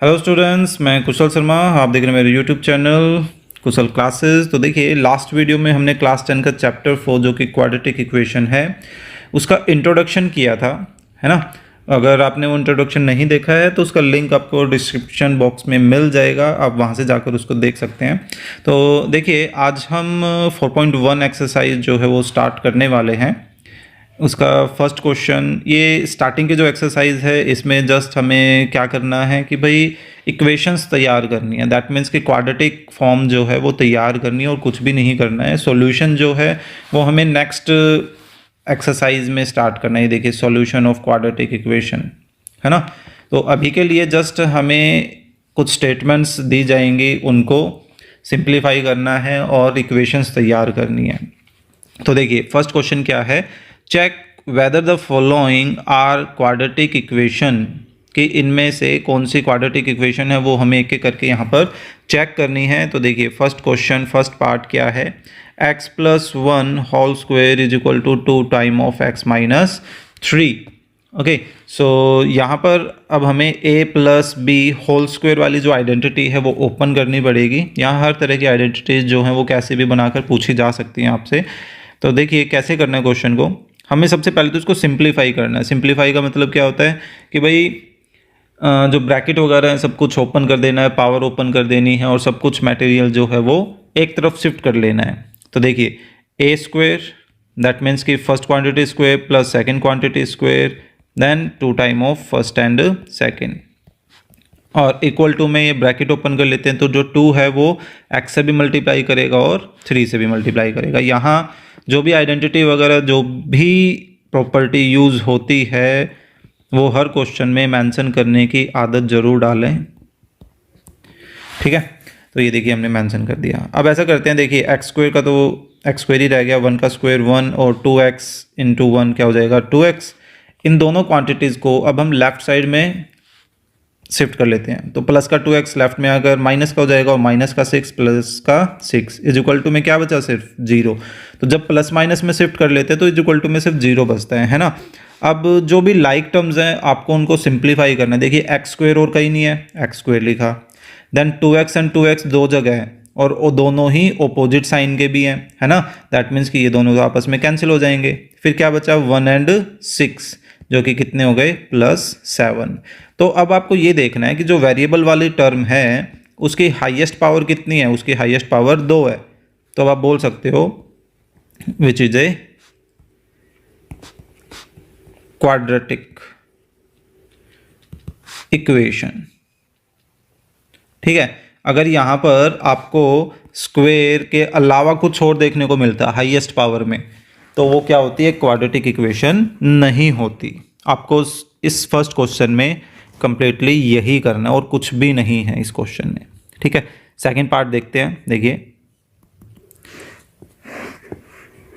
Hello students, मैं कुशल शर्मा। आप देख रहे हैं मेरे यूट्यूब चैनल कुशल क्लासेस। तो देखिए, लास्ट वीडियो में हमने क्लास 10 का चैप्टर 4 जो कि क्वाड्रेटिक इक्वेशन है उसका इंट्रोडक्शन किया था, है ना। अगर आपने वो इंट्रोडक्शन नहीं देखा है तो उसका लिंक आपको डिस्क्रिप्शन बॉक्स में मिल जाएगा, आप वहाँ से जाकर उसको देख सकते हैं। तो देखिए, आज हम 4.1 एक्सरसाइज जो है वो स्टार्ट करने वाले हैं। उसका फर्स्ट क्वेश्चन, ये स्टार्टिंग की जो एक्सरसाइज है इसमें जस्ट हमें क्या करना है कि भाई इक्वेशंस तैयार करनी है। दैट मीन्स कि क्वाड्रेटिक फॉर्म जो है वो तैयार करनी है और कुछ भी नहीं करना है। सॉल्यूशन जो है वो हमें नेक्स्ट एक्सरसाइज में स्टार्ट करना है। देखिए, सॉल्यूशन ऑफ क्वाड्रेटिक इक्वेशन, है ना। तो अभी के लिए जस्ट हमें कुछ स्टेटमेंट्स दी जाएंगी, उनको सिंप्लीफाई करना है और इक्वेशंस तैयार करनी है। तो देखिए, फर्स्ट क्वेश्चन क्या है, check whether the following are quadratic equation, कि इनमें से कौन सी क्वाड्रेटिक इक्वेशन है वो हमें एक एक करके यहाँ पर चेक करनी है। तो देखिए, फर्स्ट क्वेश्चन, फर्स्ट पार्ट क्या है, x plus 1 whole square is equal to 2 time of x minus 3। Okay, so यहाँ पर अब हमें a plus B whole square वाली जो आइडेंटिटी है वो ओपन करनी पड़ेगी। यहाँ हर तरह की आइडेंटिटीज जो हैं वो कैसे भी बनाकर पूछी जा सकती हैं आपसे। तो देखिए कैसे करना है क्वेश्चन को, हमें सबसे पहले तो इसको सिंप्लीफाई करना है। सिंप्लीफाई का मतलब क्या होता है कि भाई जो ब्रैकेट वगैरह है सब कुछ ओपन कर देना है, पावर ओपन कर देनी है और सब कुछ मटेरियल जो है वो एक तरफ शिफ्ट कर लेना है। तो देखिए, ए स्क्वायर दैट मीन्स कि first quantity square plus second quantity square then 2 time of first and second, और इक्वल टू में ये ब्रैकेट ओपन कर लेते हैं। तो जो 2 है वो x से भी मल्टीप्लाई करेगा और 3 से भी मल्टीप्लाई करेगा। यहाँ जो भी आइडेंटिटी वगैरह जो भी प्रॉपर्टी यूज़ होती है वो हर क्वेश्चन में मेंशन करने की आदत ज़रूर डालें, ठीक है। तो ये देखिए हमने मेंशन कर दिया। अब ऐसा करते हैं, देखिए एक्स स्क्वायर का तो एक्स स्क्वायर ही रह गया, 1 का स्क्वायर 1 और 2x इंटू 1 क्या हो जाएगा 2x। इन दोनों क्वांटिटीज़ को अब हम लेफ्ट साइड में शिफ्ट कर लेते हैं। तो प्लस का 2x लेफ्ट में आकर माइनस का हो जाएगा और माइनस का 6 प्लस का 6 इज इक्वल टू में क्या बचा, सिर्फ 0। तो जब प्लस माइनस में शिफ्ट कर लेते हैं तो इज इक्वल टू में सिर्फ 0 बचता है ना। अब जो भी लाइक टर्म्स हैं आपको उनको सिंप्लीफाई करना है। देखिए, एक्स स्क्वायर और कहीं नहीं है, एक्स स्क्वायर लिखा, देन 2x एंड 2x दो जगह है और वो दोनों ही ऑपोजिट साइन के भी हैं, है ना। दैट मीन्स कि ये दोनों आपस में कैंसिल हो जाएंगे। फिर क्या बचा 1 एंड 6 जो कि कितने हो गए +7। तो अब आपको ये देखना है कि जो वेरिएबल वाली टर्म है उसकी हाईएस्ट पावर कितनी है, उसकी हाईएस्ट पावर 2 है। तो अब आप बोल सकते हो which is a quadratic equation, ठीक है। अगर यहां पर आपको स्क्वायर के अलावा कुछ और देखने को मिलता है हाईएस्ट पावर में, तो वो क्या होती है, क्वाड्रेटिक इक्वेशन नहीं होती। आपको इस फर्स्ट क्वेश्चन में कंप्लीटली यही करना है और कुछ भी नहीं है इस क्वेश्चन में, ठीक है। सेकंड पार्ट देखते हैं। देखिए,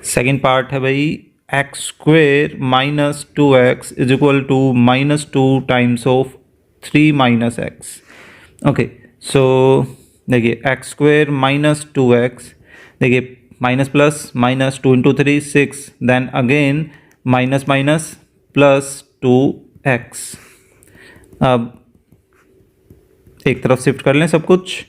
सेकंड पार्ट है भाई X square minus 2x is equal to -2 times of 3 minus X. Okay, so देखिए एक्स स्क्वायर माइनस 2x, देखिए minus plus minus 2 into 3 6, then again minus minus plus 2x। अब एक तरफ शिफ्ट कर लें सब कुछ,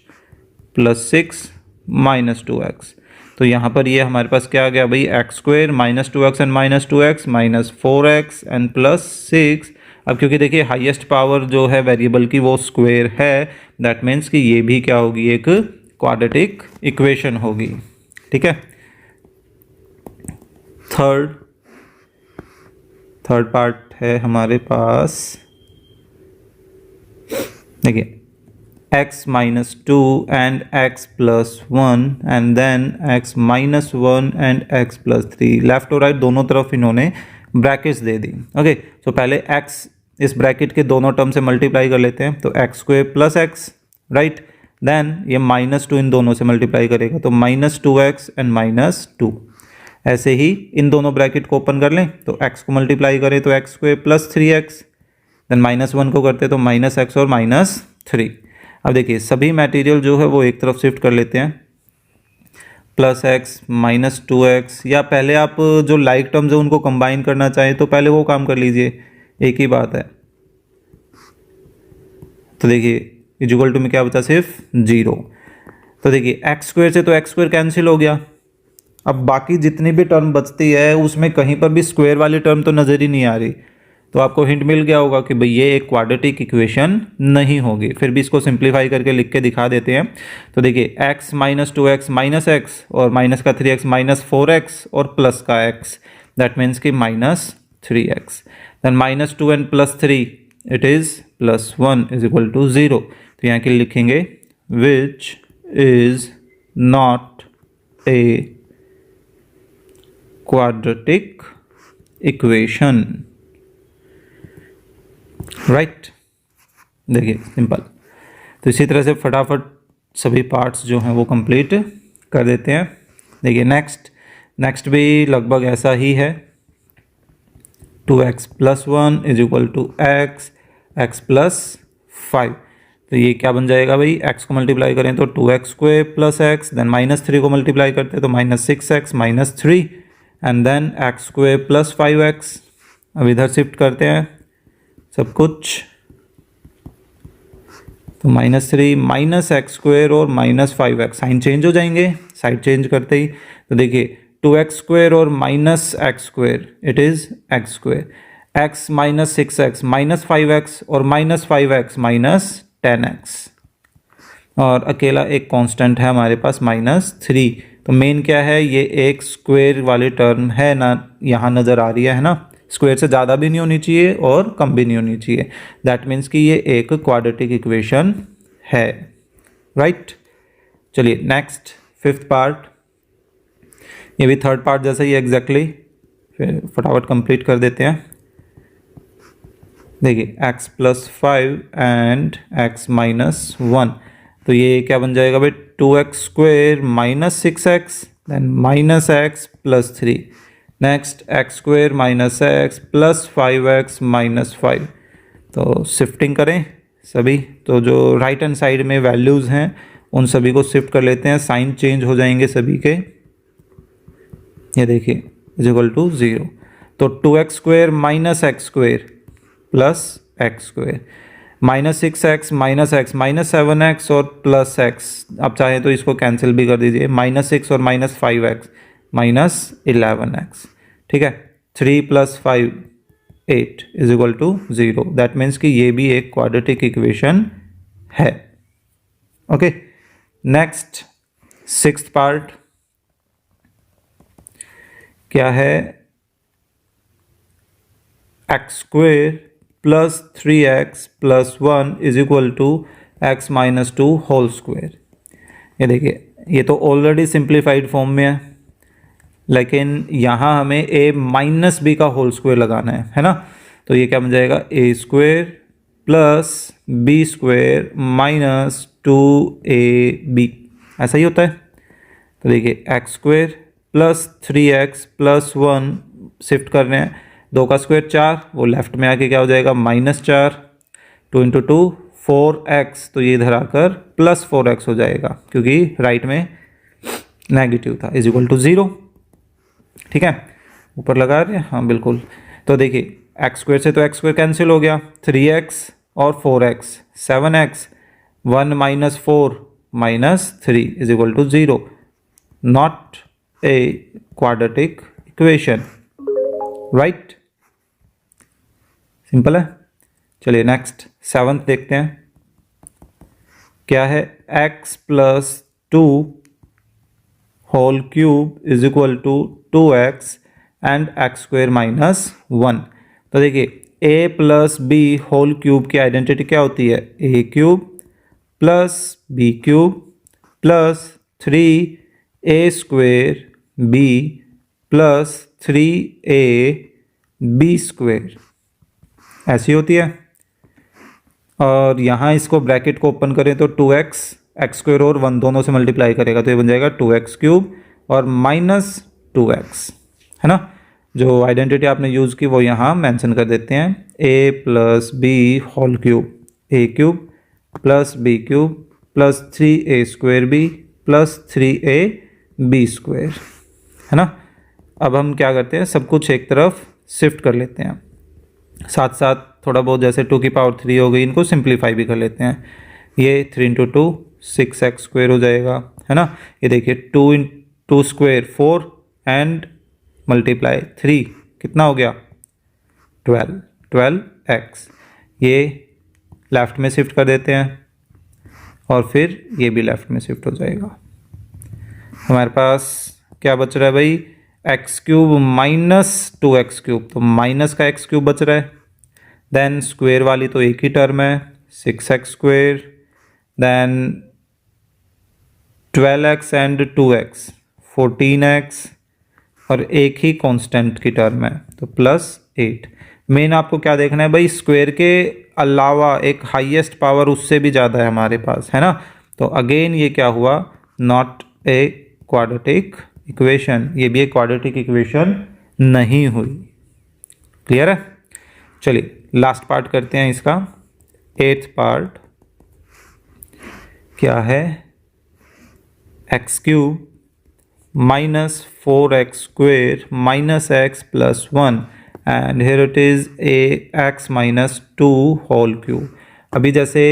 +6 माइनस 2x। तो यहाँ पर ये हमारे पास क्या आ गया भाई, X square minus 2x and minus 2x minus 4x and +6। अब क्योंकि देखिए हाईएस्ट पावर जो है वेरिएबल की वो स्क्वायर है, दैट मीन्स कि ये भी क्या होगी, एक क्वाड्रेटिक इक्वेशन होगी, ठीक है। थर्ड पार्ट है हमारे पास, देखिए x minus 2 and x plus 1 and then x minus 1 and x plus 3। Left और राइट दोनों तरफ इन्होंने ब्रैकेट्स दे दी। ओके, तो पहले x इस ब्रैकेट के दोनों टर्म से मल्टीप्लाई कर लेते हैं। तो x square plus x, right, then ये -2 इन दोनों से मल्टीप्लाई करेगा तो -2x एंड -2। ऐसे ही इन दोनों ब्रैकेट को ओपन कर लें तो x को मल्टीप्लाई करें तो x square plus 3x, then -1 को करते तो -x और -3। अब देखिए सभी मटेरियल जो है वो एक तरफ शिफ्ट कर लेते हैं, +x -2x, या पहले आप जो लाइक टर्म्स है उनको कंबाइन करना चाहें तो पहले वो काम कर लीजिए, एक ही बात है। तो देखिए इज इक्वल टू में क्या बचा, सिर्फ 0। तो देखिए एक्स स्क्वायर से तो एक्स स्क्वायर कैंसिल हो गया। अब बाकी जितनी भी टर्म बचती है उसमें कहीं पर भी स्क्वायर वाली टर्म तो नज़र ही नहीं आ रही। तो आपको हिंट मिल गया होगा कि भाई ये एक क्वाड्रेटिक इक्वेशन नहीं होगी। फिर भी इसको सिंप्लीफाई करके लिख के दिखा देते हैं। तो देखिए x minus 2x minus x और माइनस का 3x माइनस 4x और प्लस का x, दैट मीन्स कि minus 3x। Then minus 2 and plus 3 it is plus 1 is equal to 0। तो यहाँ के लिखेंगे which is not a quadratic equation, right. देखिए सिंपल। तो इसी तरह से फटाफट सभी पार्ट्स जो हैं वो कंप्लीट कर देते हैं। देखिए नेक्स्ट भी लगभग ऐसा ही है। 2x plus 1 is equal to x plus 5। तो ये क्या बन जाएगा भाई, x को मल्टीप्लाई करें तो 2x square plus x, then minus 3 को मल्टीप्लाई करते हैं तो minus 6x minus 3 and then x square plus 5x। अब इधर शिफ्ट करते हैं सब कुछ, तो माइनस 3 माइनस एक्स स्क्वायर और माइनस 5x साइन चेंज हो जाएंगे साइड चेंज करते ही। तो देखिए 2x स्क्वायर और minus x square it is x square, x minus 6x minus 5x और माइनस 5x माइनस 10x, और अकेला एक कांस्टेंट है हमारे पास माइनस 3। तो मेन क्या है, ये एक स्क्वायर वाली टर्म है ना, यहाँ नज़र आ रही है ना। स्क्वायर से ज़्यादा भी नहीं होनी चाहिए और कम भी नहीं होनी चाहिए। दैट मीन्स कि ये एक क्वाड्रेटिक इक्वेशन है, राइट। चलिए नेक्स्ट फिफ्थ पार्ट, ये भी थर्ड पार्ट जैसा ही एग्जैक्टली, फिर फटाफट कंप्लीट कर देते हैं। देखिए x plus 5 and x minus 1, तो ये क्या बन जाएगा भाई, 2x square minus 6x then minus x plus 3, next x square minus x plus 5x minus 5। तो शिफ्टिंग करें सभी, तो जो राइट हैंड साइड में वैल्यूज़ हैं उन सभी को शिफ्ट कर लेते हैं, साइन चेंज हो जाएंगे सभी के। ये देखिए इज इक्वल टू 0। तो 2x square minus x square plus x square, minus 6x minus x minus 7x और प्लस एक्स, आप चाहें तो इसको कैंसिल भी कर दीजिए, माइनस 6 और माइनस 5x माइनस 11x, ठीक है। 3 plus 5 8 is equal to 0। That means कि ये भी एक क्वाड्रेटिक इक्वेशन है, ओके। नेक्स्ट सिक्स्थ पार्ट क्या है, x square plus 3x plus 1 is equal to x minus 2 whole square. ये देखिए ये तो ऑलरेडी सिंप्लीफाइड फॉर्म में है, लेकिन यहाँ हमें a माइनस बी का होल स्क्वायर लगाना है ना। तो ये क्या बन जाएगा, a स्क्वायर plus b square minus 2ab, ऐसा ही होता है। तो देखिए x square plus 3x plus 1 shift कर रहे हैं, 2 का स्क्वायर 4, वो लेफ्ट में आके क्या हो जाएगा माइनस 4, 2 इंटू 2 4x, तो ये इधर आकर प्लस 4x हो जाएगा क्योंकि राइट में नेगेटिव था, इज इक्वल टू 0, ठीक है। ऊपर लगा रहे हैं, हाँ बिल्कुल। तो देखिए एक्स स्क्वायर से तो एक्स स्क्वायर कैंसिल हो गया, 3x और 4x 7x, 1 minus 4 minus 3 is equal to 0, not a quadratic equation, right. Simple है। चलिए नेक्स्ट सेवंथ देखते हैं क्या है, x plus 2 whole cube is equal to 2x and x square minus 1। तो देखिए a plus B whole cube की identity क्या होती है, a cube plus b cube plus 3a square b plus 3a b square, ऐसी होती है। और यहाँ इसको ब्रैकेट को ओपन करें तो 2x एक्स स्क्वायर और 1 दोनों से मल्टीप्लाई करेगा तो ये बन जाएगा 2x क्यूब और माइनस 2x, है ना। जो आइडेंटिटी आपने यूज़ की वो यहाँ मेंशन कर देते हैं, a plus B whole cube, a cube plus b cube plus 3a square b plus 3a b square, है ना। अब हम क्या करते हैं, सब कुछ एक तरफ शिफ्ट कर लेते हैं, साथ साथ थोड़ा बहुत जैसे 2 की पावर 3 हो गई, इनको सिंप्लीफाई भी कर लेते हैं। ये 3 इंटू 2 6x² हो जाएगा, है ना। ये देखिए 2 स्क्वायर 4 एंड मल्टीप्लाई 3 कितना हो गया 12x। ये लेफ्ट में शिफ्ट कर देते हैं और फिर ये भी लेफ्ट में शिफ्ट हो जाएगा। हमारे पास क्या बच रहा है भाई, x³ माइनस 2x³, तो माइनस का x³ बच रहा है। देन स्क्वेयर वाली तो एक ही टर्म है 6x², then 12x and 2x 14x, और एक ही कांस्टेंट की टर्म है तो +8। मेन आपको क्या देखना है भाई, स्क्वायर के अलावा एक हाईएस्ट पावर उससे भी ज़्यादा है हमारे पास, है ना। तो अगेन ये क्या हुआ, नॉट ए क्वाड्रेटिक इक्वेशन, ये भी एक क्वाड्रेटिक इक्वेशन नहीं हुई। क्लियर है। चलिए लास्ट पार्ट करते हैं इसका। 8th पार्ट क्या है, x³ minus 4x² minus x plus 1 and here it is a x minus 2 whole cube। अभी जैसे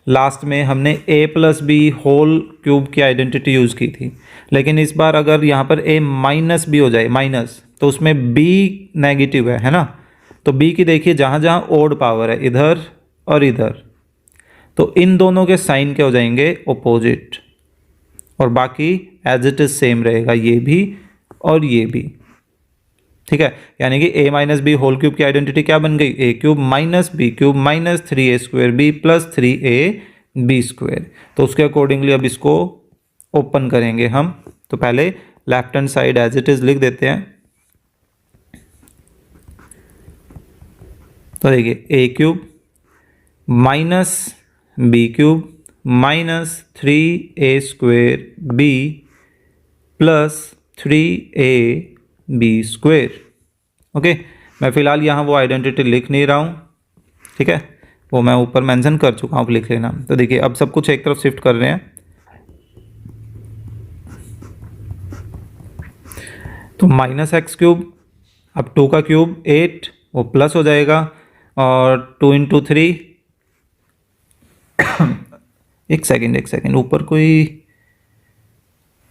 लास्ट में हमने a plus B whole cube की आइडेंटिटी यूज़ की थी, लेकिन इस बार अगर यहाँ पर a माइनस भी हो जाए माइनस, तो उसमें b नेगेटिव है ना। तो b की देखिए जहाँ जहाँ ओड पावर है इधर और इधर, तो इन दोनों के साइन क्या हो जाएंगे ओपोजिट, और बाकी एज इट इज सेम रहेगा, ये भी और ये भी। ठीक है, यानी कि a minus b whole cube की आइडेंटिटी क्या बन गई, a³ minus b³ minus 3a² b plus 3ab²। तो उसके अकॉर्डिंगली अब इसको ओपन करेंगे हम। तो पहले left hand side as it is लिख देते हैं। तो देखिए a³ minus b³ minus 3a² b plus 3ab²। Okay, मैं फ़िलहाल यहाँ वो आइडेंटिटी लिख नहीं रहा हूँ, ठीक है, वो मैं ऊपर मेंशन कर चुका हूँ, लिख लेना। तो देखिए अब सब कुछ एक तरफ शिफ्ट कर रहे हैं। तो माइनस x³ अब 2 का क्यूब 8, वो प्लस हो जाएगा, और 2 इंटू 3 एक सेकेंड ऊपर कोई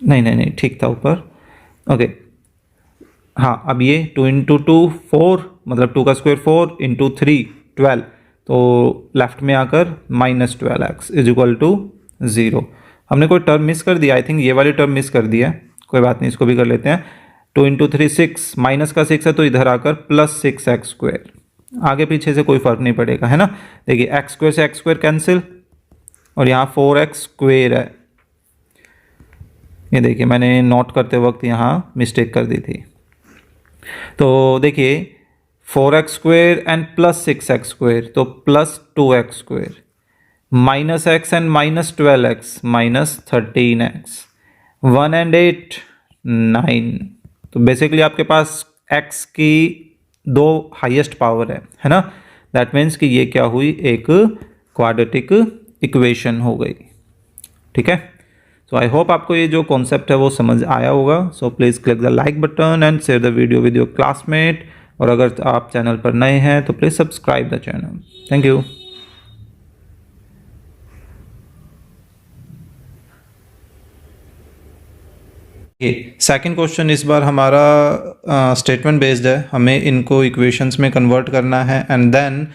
नहीं ठीक था ऊपर। ओके हाँ, अब ये 2 इंटू 2 4, मतलब 2 का स्क्वायर 4 इंटू 3 12, तो लेफ्ट में आकर -12x इज इक्वल टू 0। हमने कोई टर्म मिस कर दिया, आई थिंक ये वाली टर्म मिस कर दिया है, कोई बात नहीं, इसको भी कर लेते हैं। 2 इंटू 3 6, माइनस का 6 है तो इधर आकर प्लस 6x², आगे पीछे से कोई फर्क नहीं पड़ेगा, है ना। देखिए x² से x² कैंसिल, और यहाँ 4x² है। ये देखिए मैंने नोट करते वक्त यहाँ मिस्टेक कर दी थी। तो देखिए 4x² एंड प्लस 6x², तो plus 2x², minus x and minus 12x minus 13x, 1 and 8 9। तो बेसिकली आपके पास x की 2 हाईएस्ट पावर है ना। दैट मीन्स कि ये क्या हुई, एक क्वाड्रेटिक इक्वेशन हो गई। ठीक है, सो आई होप आपको ये जो कॉन्सेप्ट है वो समझ आया होगा। So please click the like button and share the video with your classmate, और अगर आप चैनल पर नए हैं तो please subscribe the channel. Thank you. Second question इस बार हमारा स्टेटमेंट बेस्ड है, हमें इनको इक्वेशंस में कन्वर्ट करना है एंड देन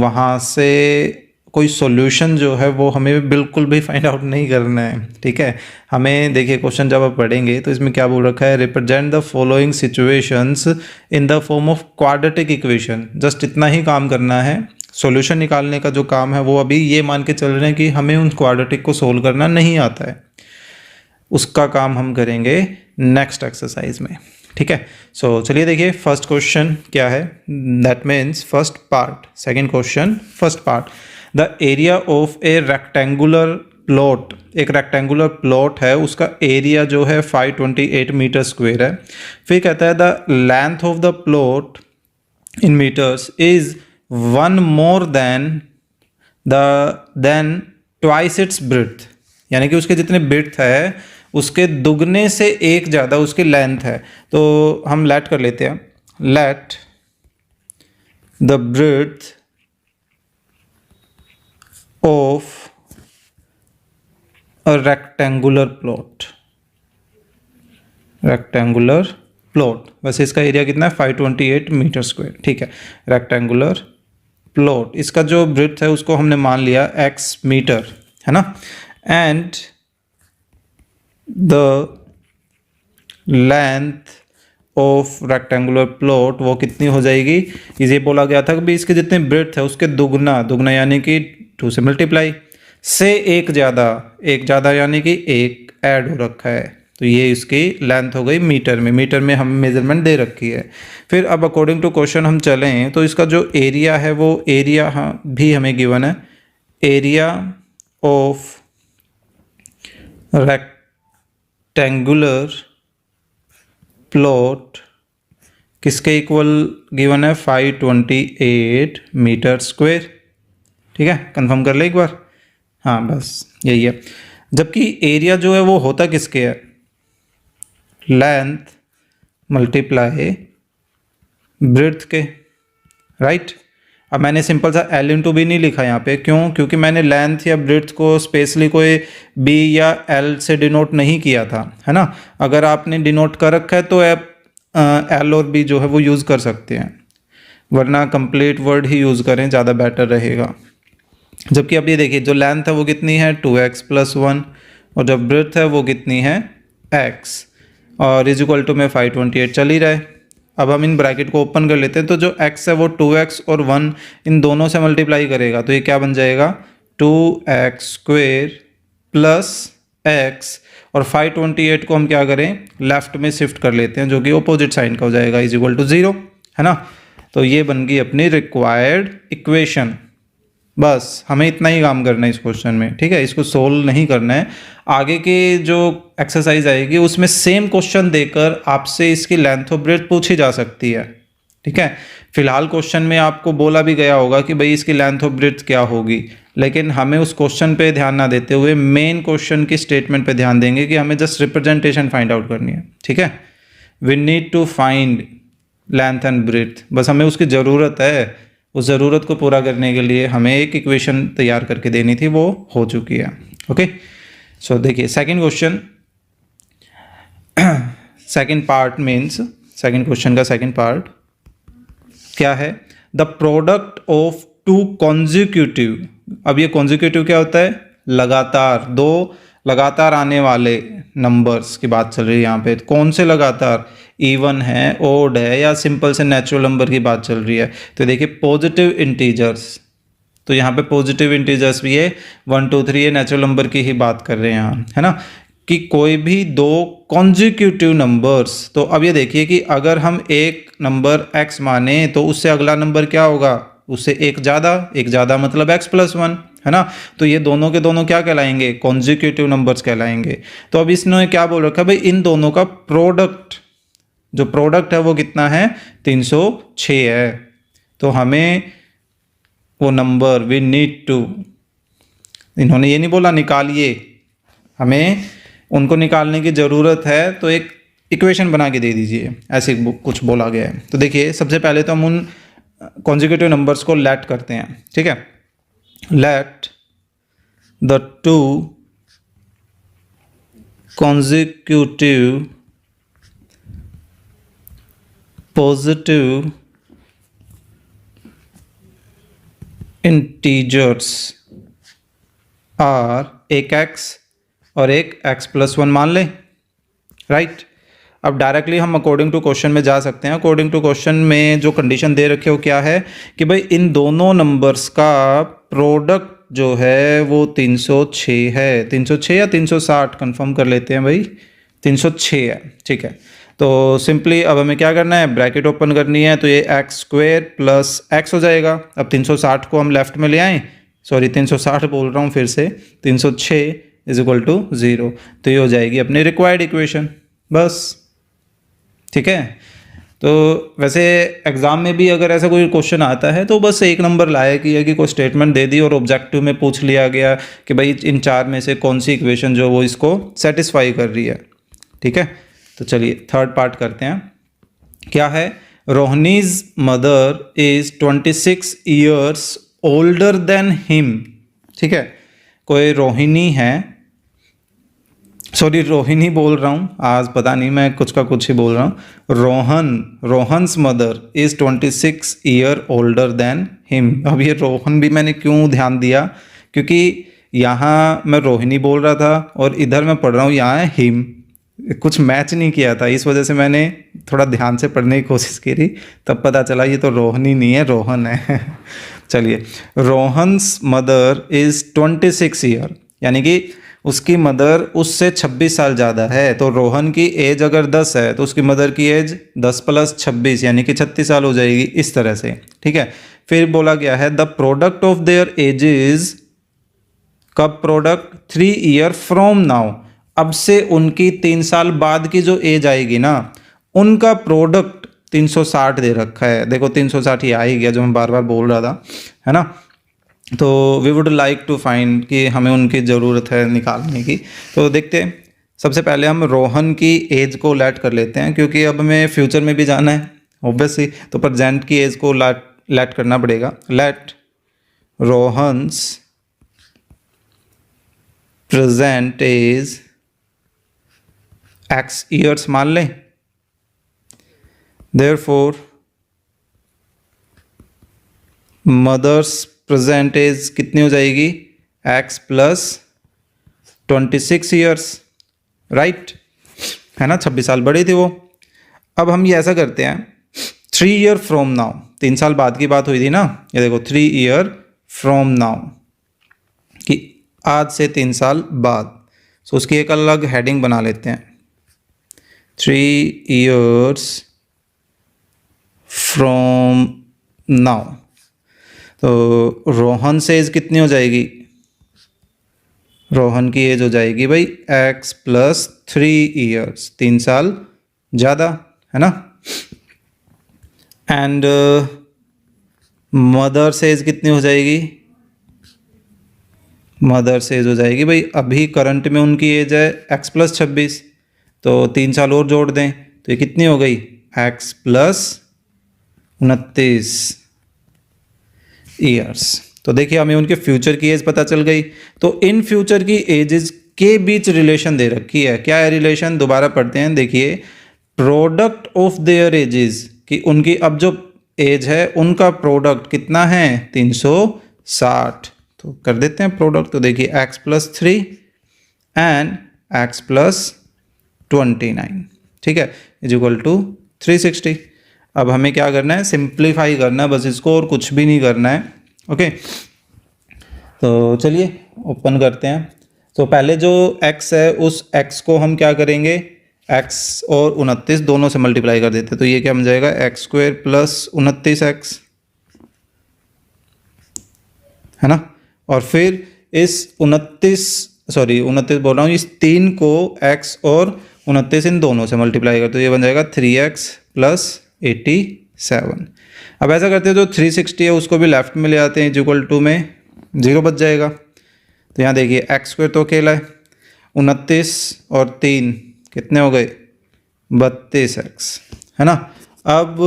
वहाँ से कोई सॉल्यूशन जो है वो हमें बिल्कुल भी फाइंड आउट नहीं करना है। ठीक है, हमें देखिए क्वेश्चन जब आप पढ़ेंगे तो इसमें क्या बोल रखा है, represent the following situations in the form of quadratic equation. Just इतना ही काम करना है, सॉल्यूशन निकालने का जो काम है वो अभी ये मान के चल रहे हैं कि हमें उन क्वाड्रेटिक को सोल्व करना नहीं आता है, उसका काम हम करेंगे नेक्स्ट एक्सरसाइज में। ठीक है, सो चलिए देखिए फर्स्ट क्वेश्चन क्या है। That means first part, second question first part, the area of A rectangular plot, एक रेक्टेंगुलर प्लॉट है, उसका एरिया जो है 528 मीटर स्क्वायर है। फिर कहता है the length of the plot in metres is 1 more than twice its breadth, यानी कि उसके जितने ब्रेड्थ है उसके दुगने से एक ज़्यादा उसकी लेंथ है। तो हम लेट कर लेते हैं, let the breadth of a rectangular plot. Rectangular plot, वैसे इसका एरिया कितना है 528 मीटर स्क्वायर, ठीक है। रेक्टेंगुलर प्लॉट, इसका जो ब्रेड्थ है उसको हमने मान लिया x मीटर, है ना। And the length of rectangular plot वो कितनी हो जाएगी, ये बोला गया था कि भाई इसके जितने ब्रेड्थ है उसके दुगना, दुगना यानी कि 2 से मल्टीप्लाई, से एक ज़्यादा यानी कि एक ऐड हो रखा है, तो ये इसकी लेंथ हो गई मीटर में। मीटर में हम मेजरमेंट दे रखी है। फिर अब अकॉर्डिंग टू क्वेश्चन हम चलें तो इसका जो एरिया है वो एरिया भी हमें गिवन है, एरिया ऑफ रेक्टेंगुलर प्लॉट किसके इक्वल गिवन है 528 मीटर स्क्वायर, ठीक है। कंफर्म कर ले एक बार, हाँ बस यही है। जबकि एरिया जो है वो होता किसके है, लेंथ मल्टीप्लाई ब्रेड्थ के, राइट। अब मैंने सिंपल सा L इंटू बी नहीं लिखा यहाँ पे, क्यों, क्योंकि मैंने लेंथ या ब्रेड्थ को स्पेशली कोई B या L से डिनोट नहीं किया था, है ना। अगर आपने डिनोट कर रखा है तो आप L और B जो है वो यूज़ कर सकते हैं, वरना कंप्लीट वर्ड ही यूज़ करें, ज़्यादा बेटर रहेगा। जबकि अब ये देखिए जो लेंथ है वो कितनी है 2x + 1 और जब ब्रेड्थ है वो कितनी है x, और इज इक्वल टू में 528 चल ही रहा है। अब हम इन ब्रैकेट को ओपन कर लेते हैं, तो जो x है वो 2x और 1 इन दोनों से मल्टीप्लाई करेगा, तो ये क्या बन जाएगा 2x² + x, और 528 को हम क्या करें लेफ्ट में शिफ्ट कर लेते हैं, जो कि अपोजिट साइन का हो जाएगा, इज इक्वल टू 0, है ना। तो ये बन गई अपनी रिक्वायर्ड इक्वेशन। बस हमें इतना ही काम करना है इस क्वेश्चन में, ठीक है। इसको सोल्व नहीं करना है। आगे के जो एक्सरसाइज आएगी उसमें सेम क्वेश्चन देकर आपसे इसकी लेंथ और ब्रेड्थ पूछी जा सकती है, ठीक है। फिलहाल क्वेश्चन में आपको बोला भी गया होगा कि भाई इसकी लेंथ और ब्रेड्थ क्या होगी, लेकिन हमें उस क्वेश्चन पे ध्यान ना देते हुए मेन क्वेश्चन की स्टेटमेंट पे ध्यान देंगे कि हमें जस्ट रिप्रेजेंटेशन फाइंड आउट करनी है, ठीक है। We need to find length and breadth, बस हमें उसकी ज़रूरत है। उस ज़रूरत को पूरा करने के लिए हमें एक इक्वेशन तैयार करके देनी थी, वो हो चुकी है, ओके। सो देखिए second question, second part means second question का सेकंड पार्ट क्या है, द प्रोडक्ट ऑफ 2 कॉन्जिक्यूटिव। अब ये कॉन्जिक्यूटिव क्या होता है, लगातार, 2 लगातार आने वाले नंबर्स की बात चल रही है यहाँ पे। कौन से लगातार, इवन है, ओड है, या सिंपल से नेचुरल नंबर की बात चल रही है। तो देखिए पॉजिटिव इंटीजर्स, तो यहाँ पे पॉजिटिव इंटीजर्स भी है, 1 2 3 ये नेचुरल नंबर की ही बात कर रहे हैं यहाँ, है ना, कि कोई भी 2 कॉन्जिक्यूटिव नंबर्स। तो अब ये देखिए कि अगर हम एक नंबर x माने तो उससे अगला नंबर क्या होगा, उससे एक ज़्यादा मतलब x + 1, है ना। तो ये दोनों के दोनों क्या कहलाएंगे, कॉन्जिक्यूटिव नंबर्स कहलाएंगे। तो अब इसने क्या बोल रखा है भाई, इन दोनों का प्रोडक्ट, जो प्रोडक्ट है वो कितना है 306 है। तो हमें वो नंबर वी नीड टू, इन्होंने ये नहीं बोला निकालिए, हमें उनको निकालने की ज़रूरत है, तो एक इक्वेशन बना के दे दीजिए, ऐसे कुछ बोला गया है। तो देखिए सबसे पहले तो हम उन कॉन्जिक्यूटिव नंबर्स को लेट करते हैं, ठीक है। Let the 2 consecutive positive integers are, एक x और एक x + 1 मान लें, राइट। अब डायरेक्टली हम अकॉर्डिंग टू क्वेश्चन में जा सकते हैं। अकॉर्डिंग टू क्वेश्चन में जो कंडीशन दे रखे हो क्या है कि भाई इन दोनों नंबर्स का प्रोडक्ट जो है वो 306 है, 306 या 360 कंफर्म कर लेते हैं भाई, 306 है, ठीक है। तो सिंपली अब हमें क्या करना है, ब्रैकेट ओपन करनी है, तो ये x² + x हो जाएगा। अब 360 को हम लेफ्ट में ले आएँ, सॉरी 360 बोल रहा हूँ फिर से, 306 = 0, तो ये हो जाएगी अपनी रिक्वायर्ड इक्वेशन, बस, ठीक है। तो वैसे एग्ज़ाम में भी अगर ऐसा कोई क्वेश्चन आता है तो बस एक नंबर लायक ही है कि कोई स्टेटमेंट दे दी और ऑब्जेक्टिव में पूछ लिया गया कि भाई इन 4 में से कौन सी इक्वेशन जो वो इसको सेटिस्फाई कर रही है, ठीक है। तो चलिए थर्ड पार्ट करते हैं। क्या है, रोहनीज mother is 26 years older than him ठीक है, कोई रोहिणी है, सॉरी रोहिणी बोल रहा हूँ आज, पता नहीं मैं कुछ का कुछ ही बोल रहा हूँ। Rohan's mother is 26 year older than him. अब ये रोहन भी मैंने क्यों ध्यान दिया, क्योंकि यहाँ मैं रोहिणी बोल रहा था और इधर मैं पढ़ रहा हूँ यहाँ है हिम, कुछ मैच नहीं किया था, इस वजह से मैंने थोड़ा ध्यान से पढ़ने की कोशिश की थी, तब पता चला ये तो रोहिणी नहीं है, रोहन है। चलिए, रोहन्स मदर इज़ 26 ईयर, यानी कि उसकी मदर उससे 26 साल ज़्यादा है। तो रोहन की एज अगर 10 है तो उसकी मदर की एज 10 + 26 यानी कि 36 साल हो जाएगी, इस तरह से। ठीक है, फिर बोला गया है the product of their edges, कब प्रोडक्ट, 3 ईयर फ्रॉम नाउ, अब से उनकी 3 साल बाद की जो एज आएगी ना, उनका प्रोडक्ट 360 दे रखा है। देखो 360 ही आ ही गया जो मैं बार बार बोल रहा था, है ना। तो we would like to find कि हमें उनकी ज़रूरत है निकालने की। तो देखते हैं, सबसे पहले हम रोहन की एज को लेट कर लेते हैं, क्योंकि अब हमें फ्यूचर में भी जाना है ऑब्वियसली, तो प्रेजेंट की एज को लेट करना पड़ेगा। Let Rohan's present age x years मान लें, देयरफॉर मदर्स प्रेजेंट एज कितनी हो जाएगी, x + 26 ईयर्स, राइट, है ना, 26 साल बड़ी थी वो। अब हम ये ऐसा करते हैं, 3 ईयर फ्रॉम नाउ, 3 साल बाद की बात हुई थी ना, ये देखो 3 ईयर फ्रॉम नाउ कि आज से 3 साल बाद, तो उसकी एक अलग हेडिंग बना लेते हैं, 3 ईयर्स फ्रॉम नाउ। तो रोहन से एज कितनी हो जाएगी, रोहन की एज हो जाएगी भाई x + 3 ईयर्स, 3 साल ज़्यादा, है ना। एंड मदर से एज कितनी हो जाएगी, मदर से एज हो जाएगी भाई, अभी करंट में उनकी एज है x + 26, तो 3 साल और जोड़ दें तो ये कितनी हो गई, x + 29 ईयर्स। तो देखिए हमें उनके फ्यूचर की एज पता चल गई। तो इन फ्यूचर की एजेस के बीच रिलेशन दे रखी है, क्या है रिलेशन, दोबारा पढ़ते हैं। देखिए, प्रोडक्ट ऑफ देयर एजेस, कि उनकी अब जो एज है उनका प्रोडक्ट कितना है, 360। तो कर देते हैं प्रोडक्ट, तो देखिए x + 3 एंड x + 29, ठीक है, = 360। अब हमें क्या करना है, सिंप्लीफाई करना है बस इसको, और कुछ भी नहीं करना है। ओके, तो चलिए ओपन करते हैं। तो पहले जो x है उस x को हम क्या करेंगे, x और 29 दोनों से मल्टीप्लाई कर देते हैं, तो ये क्या बन जाएगा, x² + 29x, है ना। और फिर इस 29 बोल रहा हूँ, इस 3 को x और 29 इन दोनों से मल्टीप्लाई कर, तो ये बन जाएगा 3x + 87। अब ऐसा करते हैं, जो 360 है उसको भी लेफ्ट में ले आते हैं, = में 0 बच जाएगा। तो यहाँ देखिए x² तो अकेला है, 29 और 3 कितने हो गए, 32x, है ना। अब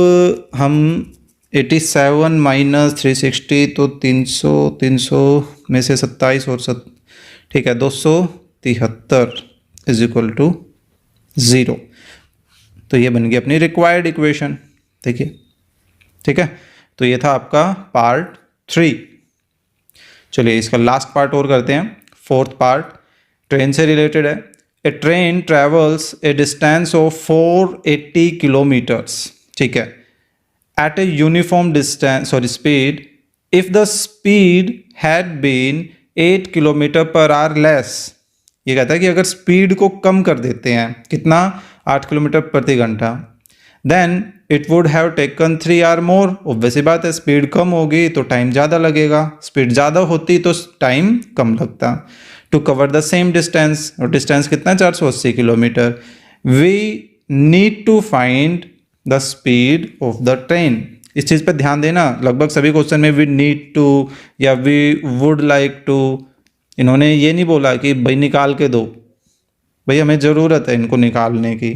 हम 87 - 360 तो 300 में से 27 और 7, ठीक है, 273 = 0। तो ये बन गई अपनी रिक्वायर्ड इक्वेशन, देखिए, ठीक है। तो ये था आपका पार्ट 3। चलिए इसका लास्ट पार्ट और करते हैं, 4th पार्ट, ट्रेन से रिलेटेड है। A train travels a distance of 480 kilometres, ठीक है, at a uniform speed, if the speed had been 8 km/h less. ये कहता है कि अगर स्पीड को कम कर देते हैं, कितना, 8 km/घंटा, then it would have taken 3 hours more. Obviously बात है, स्पीड कम होगी तो टाइम ज़्यादा लगेगा, स्पीड ज़्यादा होती तो टाइम कम लगता। To cover the same distance, और डिस्टेंस कितना, 480 kilometre, we need to find the speed of the train. इस चीज़ पर ध्यान देना, लगभग सभी क्वेश्चन में वी नीड टू या वी वुड लाइक टू, इन्होंने ये नहीं बोला कि भाई निकाल के दो, भाई हमें ज़रूरत है इनको निकालने की।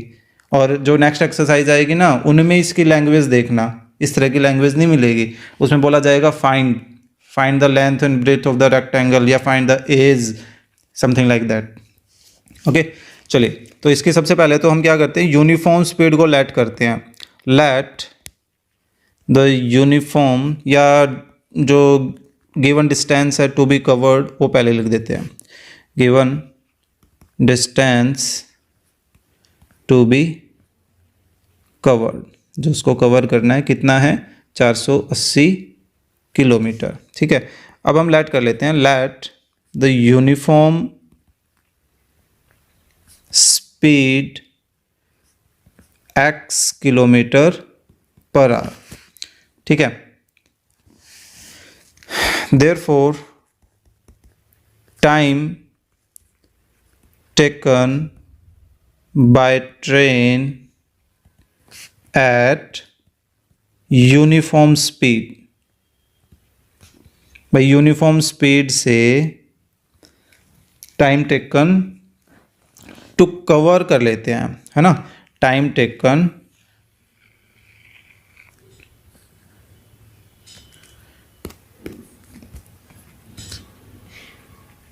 और जो नेक्स्ट एक्सरसाइज आएगी ना, उनमें इसकी लैंग्वेज देखना, इस तरह की लैंग्वेज नहीं मिलेगी, उसमें बोला जाएगा find the length and breadth of the rectangle या find the edge, something like that. Okay, चलिए तो इसके सबसे पहले तो हम क्या करते हैं, यूनिफॉर्म स्पीड को लेट करते हैं। लेट द यूनिफॉर्म या जो गिवन डिस्टेंस है टू बी कवर्ड वो पहले लिख देते हैं। Given distance to be covered, जो उसको कवर करना है कितना है 480 किलोमीटर। ठीक है, अब हम लेट कर लेते हैं। Let the uniform speed x kilometre per hour. ठीक है, therefore time taken by train at uniform speed, भाई यूनिफॉर्म स्पीड से टाइम टेकन टू कवर कर लेते हैं, है ना। Time taken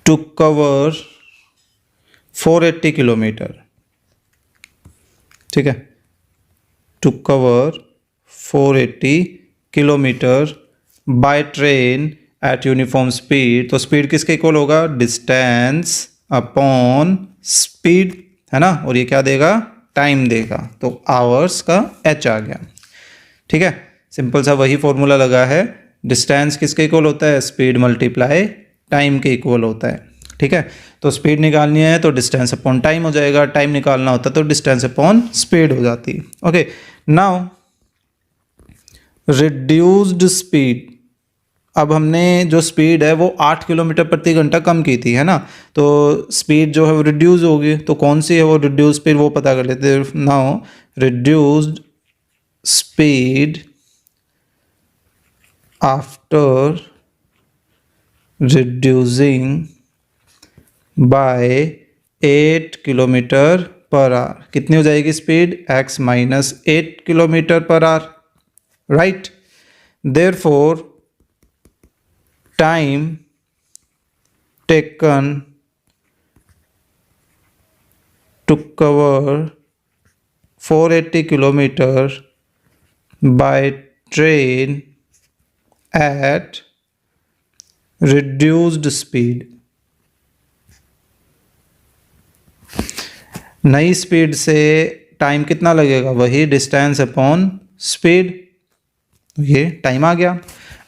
to cover 480 kilometre. ठीक है, to cover 480 kilometre by train at uniform speed. तो स्पीड किसके इक्वल होगा, डिस्टेंस अपॉन स्पीड, है ना, और ये क्या देगा, टाइम देगा, तो आवर्स का h आ गया। ठीक है, सिंपल सा वही फॉर्मूला लगा है, डिस्टेंस किसके इक्वल होता है, स्पीड मल्टीप्लाई टाइम के इक्वल होता है। ठीक है, तो स्पीड निकालनी है तो डिस्टेंस अपॉन टाइम हो जाएगा, टाइम निकालना होता तो डिस्टेंस अपॉन स्पीड हो जाती। ओके, नाउ रिड्यूस्ड स्पीड, अब हमने जो स्पीड है वो 8 किलोमीटर प्रति घंटा कम की थी, है ना, तो स्पीड जो है वो रिड्यूस होगी, तो कौन सी है वो रिड्यूस स्पीड वो पता कर लेते हैं। Now reduced speed after reducing by 8 kilometre per hour, कितनी हो जाएगी speed, x minus 8 kilometre per hour, right. Therefore time taken to cover 480 kilometre by train at reduced speed, नई स्पीड से टाइम कितना लगेगा, वही डिस्टेंस अपॉन स्पीड, ये time आ गया।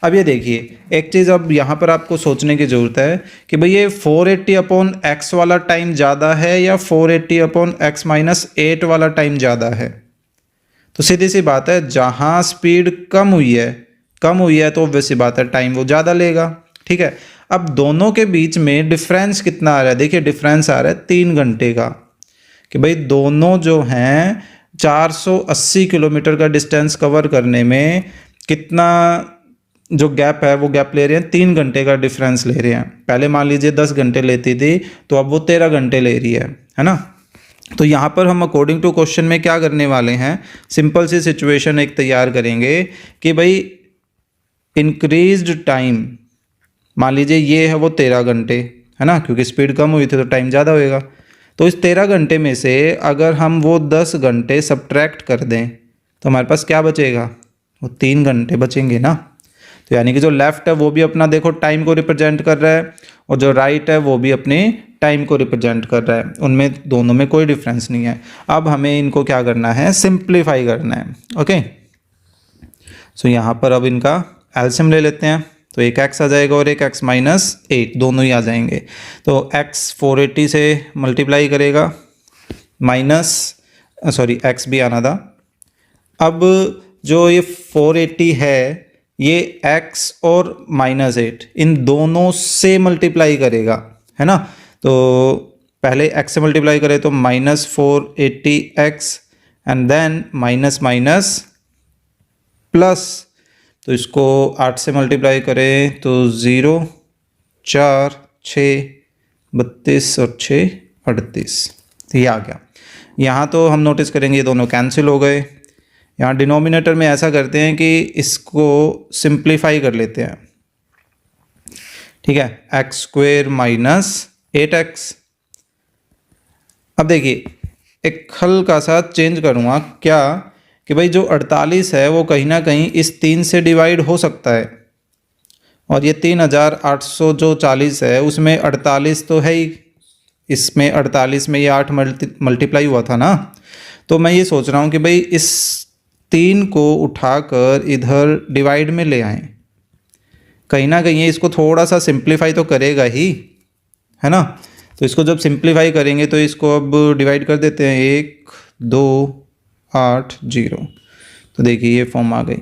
अब ये देखिए एक चीज़ अब यहाँ पर आपको सोचने की ज़रूरत है कि भाई ये 480 अपॉन एक्स वाला टाइम ज़्यादा है या 480 अपॉन एक्स माइनस 8 वाला टाइम ज़्यादा है। तो सीधी सी बात है, जहाँ स्पीड कम हुई है तो ऑब्वियस सी बात है टाइम वो ज़्यादा लेगा। ठीक है, अब दोनों के बीच में डिफरेंस कितना आ रहा है, देखिए डिफरेंस आ रहा है 3 घंटे का, कि भाई दोनों जो हैं 480 किलोमीटर का डिस्टेंस कवर करने में कितना जो गैप है वो गैप ले रहे हैं, 3 घंटे का डिफरेंस ले रहे हैं। पहले मान लीजिए 10 घंटे लेती थी तो अब वो 13 घंटे ले रही है ना। तो यहाँ पर हम अकॉर्डिंग टू क्वेश्चन में क्या करने वाले हैं, सिंपल सी सिचुएशन एक तैयार करेंगे कि भाई इंक्रीज्ड टाइम, मान लीजिए ये है वो 13 घंटे, है ना, क्योंकि स्पीड कम हुई थी तो टाइम ज़्यादा होएगा। तो इस 13 घंटे में से अगर हम वो 10 घंटे सब्ट्रैक्ट कर दें तो हमारे पास क्या बचेगा, वो 3 घंटे बचेंगे ना। तो यानी कि जो लेफ्ट है वो भी अपना देखो टाइम को रिप्रेजेंट कर रहा है और जो राइट है वो भी अपने टाइम को रिप्रेजेंट कर रहा है, उनमें दोनों में कोई डिफरेंस नहीं है। अब हमें इनको क्या करना है, सिंप्लीफाई करना है। ओके, सो यहाँ पर अब इनका एलसीएम ले लेते हैं, तो एक x आ जाएगा और एक x माइनस 8, दोनों ही आ जाएंगे। तो x 480 से मल्टीप्लाई करेगा, माइनस x भी आना था। अब जो ये 480 है ये x और माइनस 8 इन दोनों से मल्टीप्लाई करेगा, है ना। तो पहले x से मल्टीप्लाई करें तो minus 480x and then minus minus plus, तो इसको 8 से मल्टीप्लाई करें तो 0 4 6 32 और 6 38, ये आ गया। यहाँ तो हम नोटिस करेंगे ये दोनों कैंसिल हो गए। यहाँ डिनोमिनेटर में ऐसा करते हैं कि इसको सिंप्लीफाई कर लेते हैं, ठीक है, एक्स स्क्वेयर माइनस 8x। अब देखिए एक हल्का सा चेंज करूँगा क्या कि भाई जो 48 है वो कहीं ना कहीं इस 3 से डिवाइड हो सकता है, और ये 3800 जो 40 है उसमें 48 तो है ही, इसमें 48 में ये 8 मल्टीप्लाई हुआ था ना। तो मैं ये सोच रहा हूँ कि भाई इस 3 को उठाकर इधर डिवाइड में ले आएं, कहीं ना कहीं ये इसको थोड़ा सा सिंप्लीफाई तो करेगा ही, है ना। तो इसको जब सिंप्लीफाई करेंगे तो इसको अब डिवाइड कर देते हैं, 1 2 8 0। तो देखिए ये फॉर्म आ गई।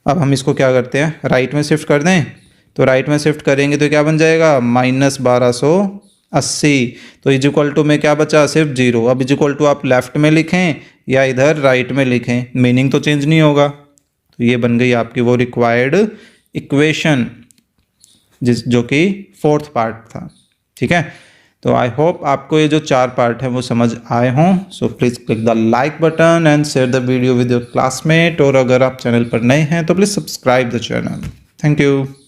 अब हम इसको क्या करते हैं, राइट में शिफ्ट कर दें। तो राइट में शिफ्ट करेंगे तो क्या बन जाएगा, -1280। तो इज इक्वल टू में क्या बचा, सिर्फ 0। अब इज इक्वल टू आप लेफ्ट में लिखें या इधर राइट में लिखें, मीनिंग तो चेंज नहीं होगा। तो ये बन गई आपकी वो रिक्वायर्ड इक्वेशन जो कि 4th पार्ट था। ठीक है, तो आई होप आपको ये जो 4 पार्ट हैं वो समझ आए हों। So please click the like button and share the video with your classmate, और अगर आप चैनल पर नए हैं तो please subscribe the channel. Thank you.